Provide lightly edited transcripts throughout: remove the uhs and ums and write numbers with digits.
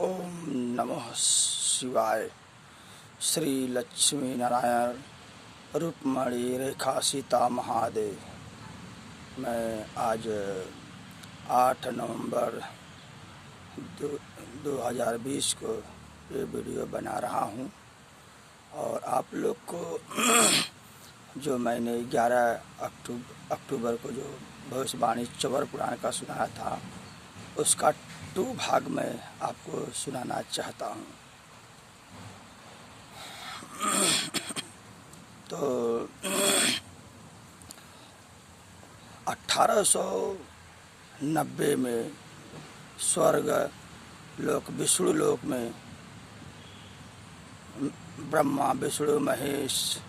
ओम नमः शिवाय। श्री लक्ष्मी नारायण रूपमणि रेखा सीता महादेव। मैं आज 8 नवंबर 2020 को ये वीडियो बना रहा हूँ और आप लोग को जो मैंने 11 अक्टूबर को जो भविष्यवाणी चवर पुराण का सुनाया था उसका 2 भाग में आपको सुनाना चाहता हूँ। तो 1890 में स्वर्ग लोक विष्णु लोक में ब्रह्मा विष्णु महेश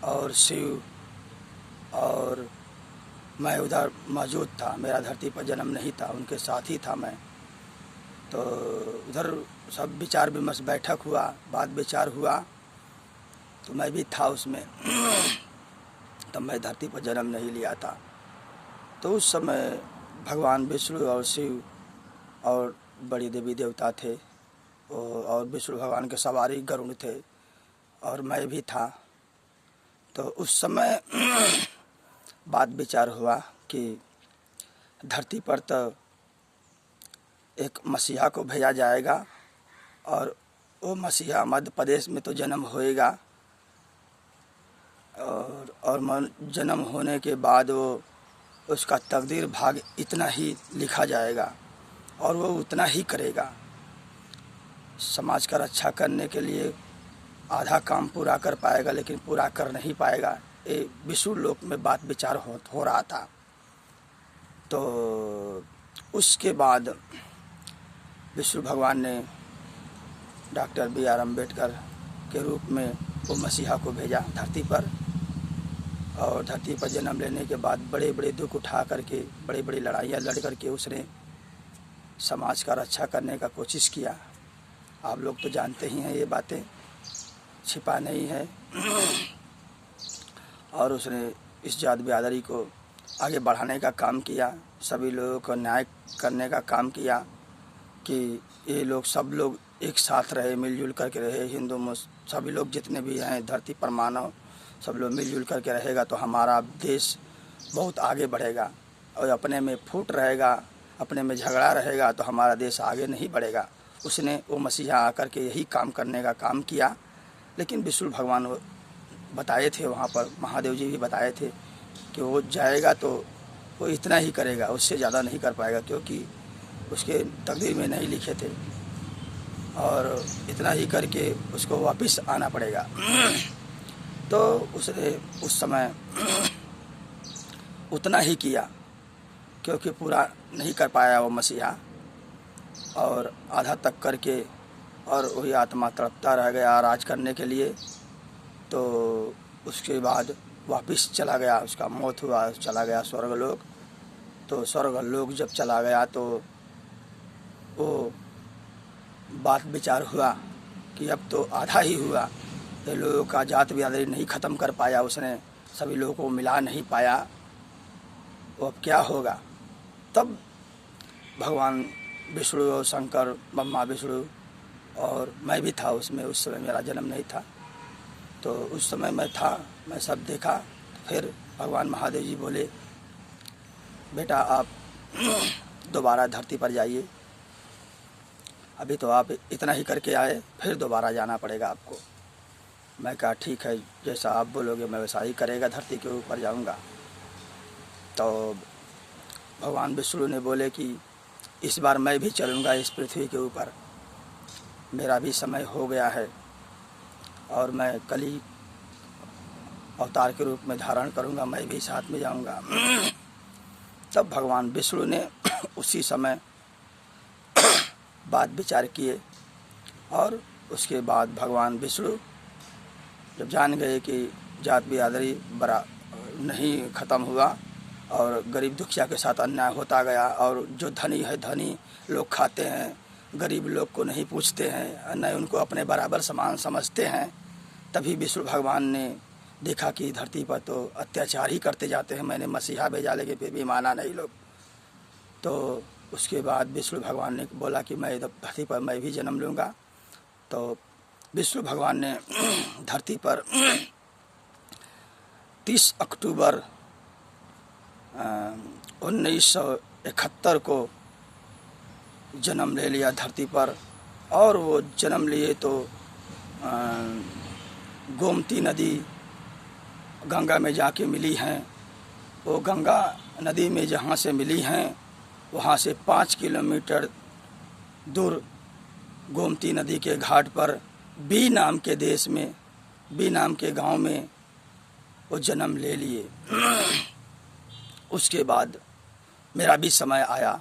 और शिव और मैं उधर मौजूद था। मेरा धरती पर जन्म नहीं था, उनके साथ ही था मैं। तो उधर सब विचार विमर्श बैठक हुआ, बात विचार हुआ, तो मैं भी था उसमें। तब मैं धरती पर जन्म नहीं लिया था। तो उस समय भगवान विष्णु और शिव और बड़ी देवी देवता थे और विष्णु भगवान के सवारी गरुड़ थे और मैं भी था। तो उस समय बात विचार हुआ कि धरती पर तो एक मसीहा को भेजा जाएगा और वो मसीहा मध्य प्रदेश में तो जन्म होएगा और जन्म होने के बाद वो उसका तकदीर भाग इतना ही लिखा जाएगा और वो उतना ही करेगा। समाज का रक्षा करने के लिए आधा काम पूरा कर पाएगा लेकिन पूरा कर नहीं पाएगा। ये विष्णु लोक में बात विचार हो रहा था। तो उसके बाद विष्णु भगवान ने डॉक्टर B.R. अम्बेडकर के रूप में वो मसीहा को भेजा धरती पर और धरती पर जन्म लेने के बाद बड़े बड़े दुख उठा करके बड़ी बड़ी लड़ाइयाँ लड़ करके उसने समाज का रक्षा करने का कोशिश किया। आप लोग तो जानते ही हैं, ये बातें छिपा नहीं है। और उसने इस जात बिरादरी को आगे बढ़ाने का काम किया, सभी लोगों को न्याय करने का काम किया कि ये लोग सब लोग एक साथ रहे, मिलजुल करके रहे। हिंदू मुस्लिम सभी लोग जितने भी हैं धरती पर मानव सब लोग मिलजुल करके रहेगा तो हमारा देश बहुत आगे बढ़ेगा। और अपने में फूट रहेगा, अपने में झगड़ा रहेगा तो हमारा देश आगे नहीं बढ़ेगा। उसने वो मसीहा आकर के यही काम करने का काम किया। लेकिन विष्णु भगवान बताए थे, वहाँ पर महादेव जी भी बताए थे कि वो जाएगा तो वो इतना ही करेगा, उससे ज़्यादा नहीं कर पाएगा क्योंकि उसके तकदीर में नहीं लिखे थे और इतना ही करके उसको वापस आना पड़ेगा। तो उसने उस समय उतना ही किया क्योंकि पूरा नहीं कर पाया वो मसीहा और आधा तक करके और वही आत्मा तड़पता रह गया राज करने के लिए। तो उसके बाद वापस चला गया, उसका मौत हुआ, चला गया स्वर्गलोक। तो स्वर्गलोक जब चला गया तो वो बात विचार हुआ कि अब तो आधा ही हुआ, ये लोगों का जात बिरादरी नहीं ख़त्म कर पाया, उसने सभी लोगों को मिला नहीं पाया, वो अब क्या होगा। तब भगवान विष्णु और शंकर, ब्रह्मा विष्णु और मैं भी था उसमें। उस समय मेरा जन्म नहीं था, तो उस समय मैं था, मैं सब देखा। फिर भगवान महादेव जी बोले, बेटा आप दोबारा धरती पर जाइए, अभी तो आप इतना ही करके आए, फिर दोबारा जाना पड़ेगा आपको। मैं कहा ठीक है, जैसा आप बोलोगे मैं वैसा ही करेगा, धरती के ऊपर जाऊंगा। तो भगवान विष्णु ने बोले कि इस बार मैं भी चलूँगा इस पृथ्वी के ऊपर, मेरा भी समय हो गया है और मैं कली अवतार के रूप में धारण करूँगा, मैं भी साथ में जाऊँगा। तब भगवान विष्णु ने उसी समय बात विचार किए और उसके बाद भगवान विष्णु जब जान गए कि जात बिरादरी बड़ा नहीं ख़त्म हुआ और गरीब दुखिया के साथ अन्याय होता गया और जो धनी है धनी लोग खाते हैं, गरीब लोग को नहीं पूछते हैं, न उनको अपने बराबर समान समझते हैं। तभी विष्णु भगवान ने देखा कि धरती पर तो अत्याचार ही करते जाते हैं, मैंने मसीहा भेजा लेकिन फिर भी माना नहीं लोग। तो उसके बाद विष्णु भगवान ने बोला कि मैं धरती पर मैं भी जन्म लूँगा। तो विष्णु भगवान ने धरती पर 30 अक्टूबर 1971 को जन्म ले लिया धरती पर। और वो जन्म लिए तो गोमती नदी गंगा में जाके मिली हैं। वो गंगा नदी में जहाँ से मिली हैं वहाँ से 5 किलोमीटर दूर गोमती नदी के घाट पर बी नाम के देश में, बी नाम के गांव में वो जन्म ले लिए। उसके बाद मेरा भी समय आया,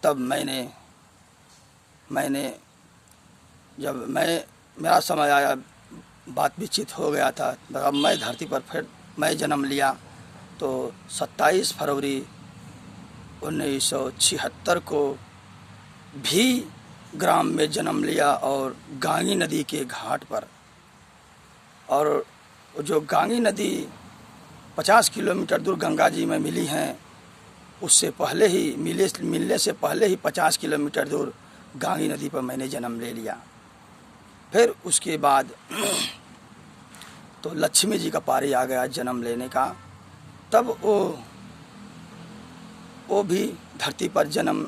तब मैंने जब मेरा समय आया, बात विचित हो गया था। अब मैं धरती पर फिर मैं जन्म लिया तो 27 फरवरी 1976 को भी ग्राम में जन्म लिया और गांगी नदी के घाट पर। और जो गांगी नदी 50 किलोमीटर दूर गंगा जी में मिली हैं, उससे पहले ही मिलने से पहले ही 50 किलोमीटर दूर गांगी नदी पर मैंने जन्म ले लिया। फिर उसके बाद तो लक्ष्मी जी का पारी आ गया जन्म लेने का। तब वो भी धरती पर जन्म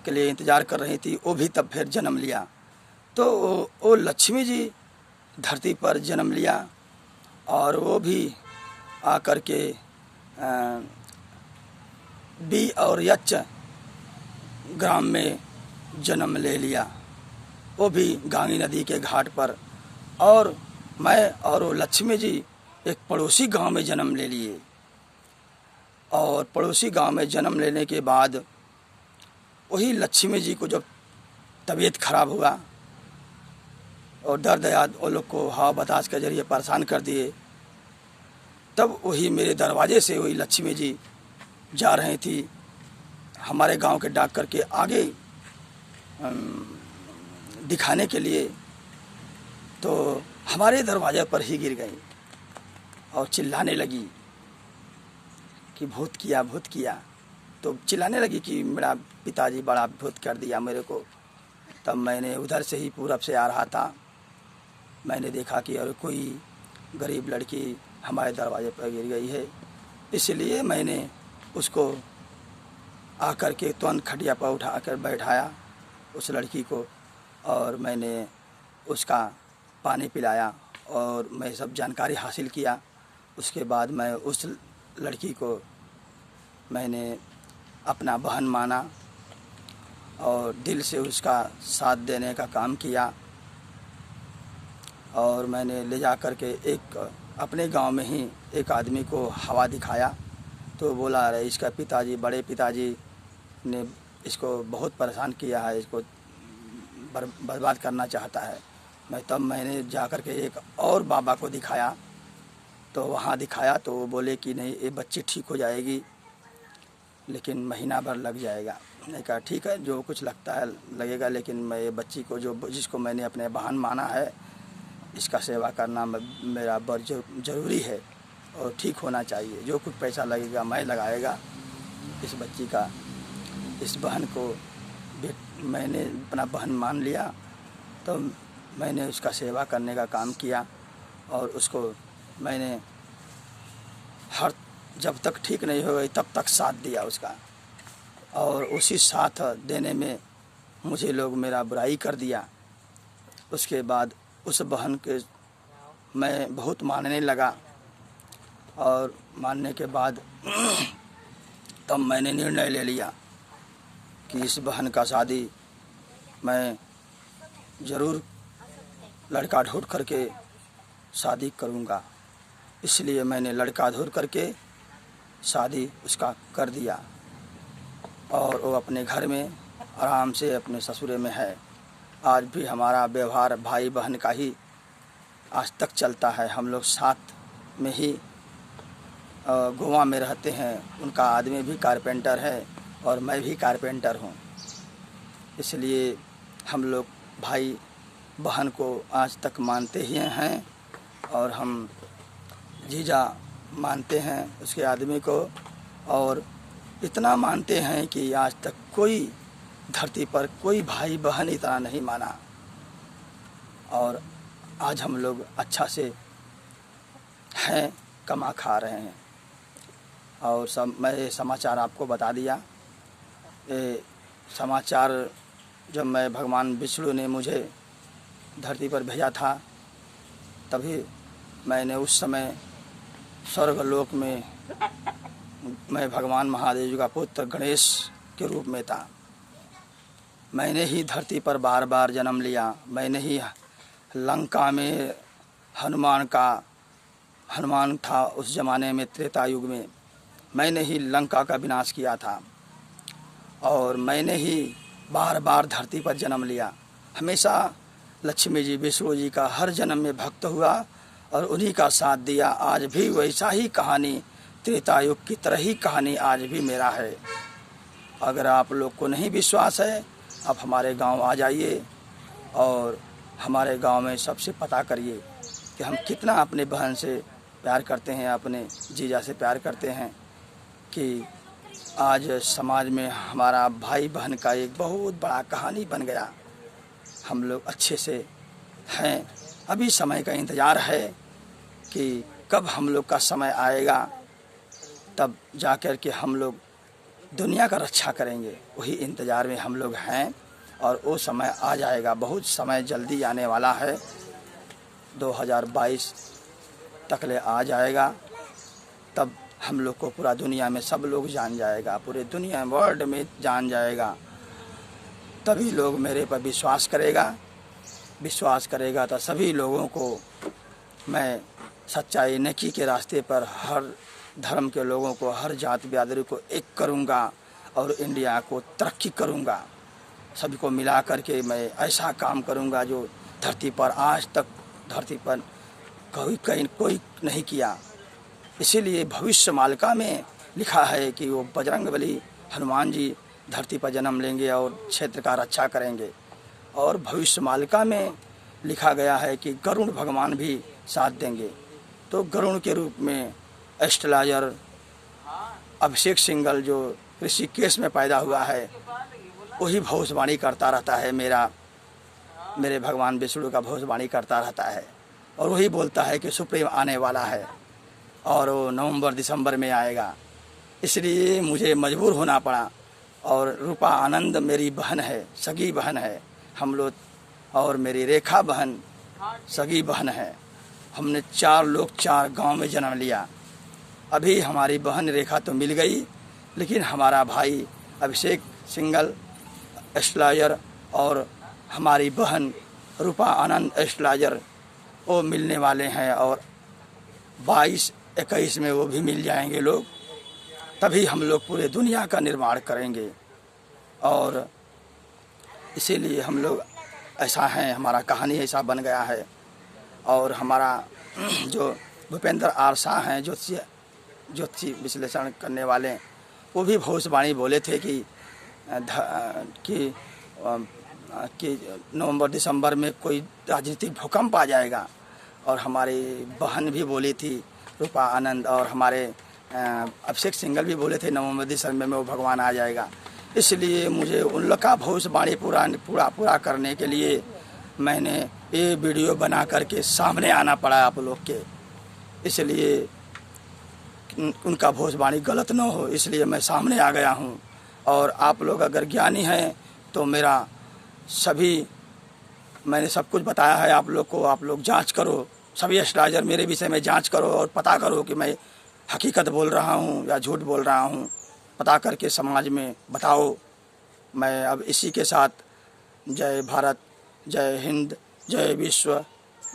के लिए इंतज़ार कर रही थी, वो भी तब फिर जन्म लिया। तो वो लक्ष्मी जी धरती पर जन्म लिया और वो भी आकर के बी और यच ग्राम में जन्म ले लिया, वो भी गांगी नदी के घाट पर। और मैं और वो लक्ष्मी जी एक पड़ोसी गांव में जन्म ले लिए। और पड़ोसी गांव में जन्म लेने के बाद वही लक्ष्मी जी को जब तबीयत खराब हुआ और दर्द याद वो लोग को हवा बतास के जरिए परेशान कर दिए, तब वही मेरे दरवाजे से वही लक्ष्मी जी जा रही थी हमारे गांव के डॉक्टर के आगे दिखाने के लिए। तो हमारे दरवाजे पर ही गिर गई और चिल्लाने लगी कि भूत किया, भूत किया। तो चिल्लाने लगी कि मेरा पिताजी बड़ा भूत कर दिया मेरे को। तब मैंने उधर से ही पूरब से आ रहा था, मैंने देखा कि और कोई गरीब लड़की हमारे दरवाजे पर गिर गई है। इसलिए मैंने उसको आकर के तुरंत खटिया पर उठा कर बैठाया उस लड़की को, और मैंने उसका पानी पिलाया और मैं सब जानकारी हासिल किया। उसके बाद मैं उस लड़की को मैंने अपना बहन माना और दिल से उसका साथ देने का काम किया। और मैंने ले जा कर के एक अपने गांव में ही एक आदमी को हवा दिखाया। तो बोला, अरे इसका पिताजी, बड़े पिताजी ने इसको बहुत परेशान किया है, इसको बर्बाद करना चाहता है। मैंने जा कर के एक और बाबा को दिखाया। तो वहाँ दिखाया तो वो बोले कि नहीं, ये बच्ची ठीक हो जाएगी लेकिन महीना भर लग जाएगा। मैंने कहा ठीक है, जो कुछ लगता है लगेगा, लेकिन मैं ये बच्ची को जिसको मैंने अपने बहन माना है, इसका सेवा करना मेरा बहुत ज़रूरी है और ठीक होना चाहिए। जो कुछ पैसा लगेगा मैं लगाएगा इस बच्ची का। इस बहन को मैंने अपना बहन मान लिया। तो मैंने उसका सेवा करने का काम किया और उसको मैंने जब तक ठीक नहीं हो गई तब तक साथ दिया उसका। और उसी साथ देने में मुझे लोग मेरा बुराई कर दिया। उसके बाद उस बहन के मैं बहुत मानने लगा और मानने के बाद तब मैंने निर्णय ले लिया कि इस बहन का शादी मैं ज़रूर लड़का ढूंढ करके शादी करूँगा। इसलिए मैंने लड़का ढूंढ करके शादी उसका कर दिया और वो अपने घर में आराम से अपने ससुरे में है। आज भी हमारा व्यवहार भाई बहन का ही आज तक चलता है। हम लोग साथ में ही गोवा में रहते हैं। उनका आदमी भी कारपेंटर है और मैं भी कारपेंटर हूँ। इसलिए हम लोग भाई बहन को आज तक मानते ही हैं और हम जीजा मानते हैं उसके आदमी को। और इतना मानते हैं कि आज तक कोई धरती पर कोई भाई बहन इतना नहीं माना। और आज हम लोग अच्छा से हैं, कमा खा रहे हैं। और मैं समाचार आपको बता दिया। ये समाचार जब मैं भगवान विष्णु ने मुझे धरती पर भेजा था, तभी मैंने उस समय स्वर्गलोक में मैं भगवान महादेव जी का पुत्र गणेश के रूप में था। मैंने ही धरती पर बार बार जन्म लिया। मैंने ही लंका में हनुमान था उस ज़माने में, त्रेता युग में। मैंने ही लंका का विनाश किया था और मैंने ही बार बार धरती पर जन्म लिया। हमेशा लक्ष्मी जी विष्णु जी का हर जन्म में भक्त हुआ और उन्हीं का साथ दिया। आज भी वैसा ही कहानी, त्रेता युग की तरह ही कहानी आज भी मेरा है। अगर आप लोग को नहीं विश्वास है, आप हमारे गांव आ जाइए और हमारे गांव में सबसे पता करिए कि हम कितना अपने बहन से प्यार करते हैं, अपने जीजा से प्यार करते हैं। कि आज समाज में हमारा भाई बहन का एक बहुत बड़ा कहानी बन गया। हम लोग अच्छे से हैं। अभी समय का इंतज़ार है कि कब हम लोग का समय आएगा, तब जाकर के हम लोग दुनिया का रक्षा करेंगे। वही इंतज़ार में हम लोग हैं और वो समय आ जाएगा। बहुत समय जल्दी आने वाला है, 2022 तकले आ जाएगा। तब हम लोग को पूरा दुनिया में सब लोग जान जाएगा, पूरे दुनिया वर्ल्ड में जान जाएगा। तभी लोग मेरे पर विश्वास करेगा तो सभी लोगों को मैं सच्चाई नेकी के रास्ते पर हर धर्म के लोगों को, हर जाति बिरादरी को एक करूँगा और इंडिया को तरक्की करूँगा। सभी को मिला करके मैं ऐसा काम करूँगा जो धरती पर आज तक धरती पर कोई नहीं किया। इसीलिए भविष्य मालिका में लिखा है कि वो बजरंगबली हनुमान जी धरती पर जन्म लेंगे और क्षेत्र का रक्षा करेंगे। और भविष्य मालिका में लिखा गया है कि गरुड़ भगवान भी साथ देंगे। तो गरुड़ के रूप में एस्ट्रोलॉजर अभिषेक सिंघल जो ऋषिकेश में पैदा हुआ है, वही भविष्यवाणी करता रहता है। मेरे भगवान विष्णु का भविष्यवाणी करता रहता है और वही बोलता है कि सुप्रीम आने वाला है और वो नवंबर दिसंबर में आएगा। इसलिए मुझे मजबूर होना पड़ा। और रूपा आनंद मेरी बहन है, सगी बहन है हम लोग, और मेरी रेखा बहन सगी बहन है। हमने 4 लोग 4 गांव में जन्म लिया। अभी हमारी बहन रेखा तो मिल गई, लेकिन हमारा भाई अभिषेक सिंघल एस्ट्रोलॉजर और हमारी बहन रूपा आनंद एस्ट्रोलॉजर वो मिलने वाले हैं और 22-21 में वो भी मिल जाएंगे लोग। तभी हम लोग पूरे दुनिया का निर्माण करेंगे। और इसीलिए हम लोग ऐसा हैं, हमारा कहानी ऐसा बन गया है। और हमारा जो भूपेंद्र आर शाह हैं, ज्योतिषी विश्लेषण करने वाले, वो भी भविष्यवाणी बोले थे कि नवंबर दिसंबर में कोई राजनीतिक भूकंप आ जाएगा। और हमारी बहन भी बोली थी रूपा आनंद, और हमारे अभिषेक सिंघल भी बोले थे नवंबर दिसंबर में वो भगवान आ जाएगा। इसलिए मुझे उन लोग का भविष्यवाणी पूरा करने के लिए मैंने ये वीडियो बना करके सामने आना पड़ा आप लोग के। इसलिए उनका भविष्यवाणी गलत न हो, इसलिए मैं सामने आ गया हूँ। और आप लोग अगर ज्ञानी हैं तो मैंने सब कुछ बताया है आप लोग को। आप लोग जांच करो, सभी एस्ट्रोलॉजर मेरे विषय में जांच करो और पता करो कि मैं हकीकत बोल रहा हूँ या झूठ बोल रहा हूँ। पता करके समाज में बताओ। मैं अब इसी के साथ जय भारत, जय हिंद, जय विश्व,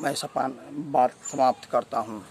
मैं बात समाप्त करता हूँ।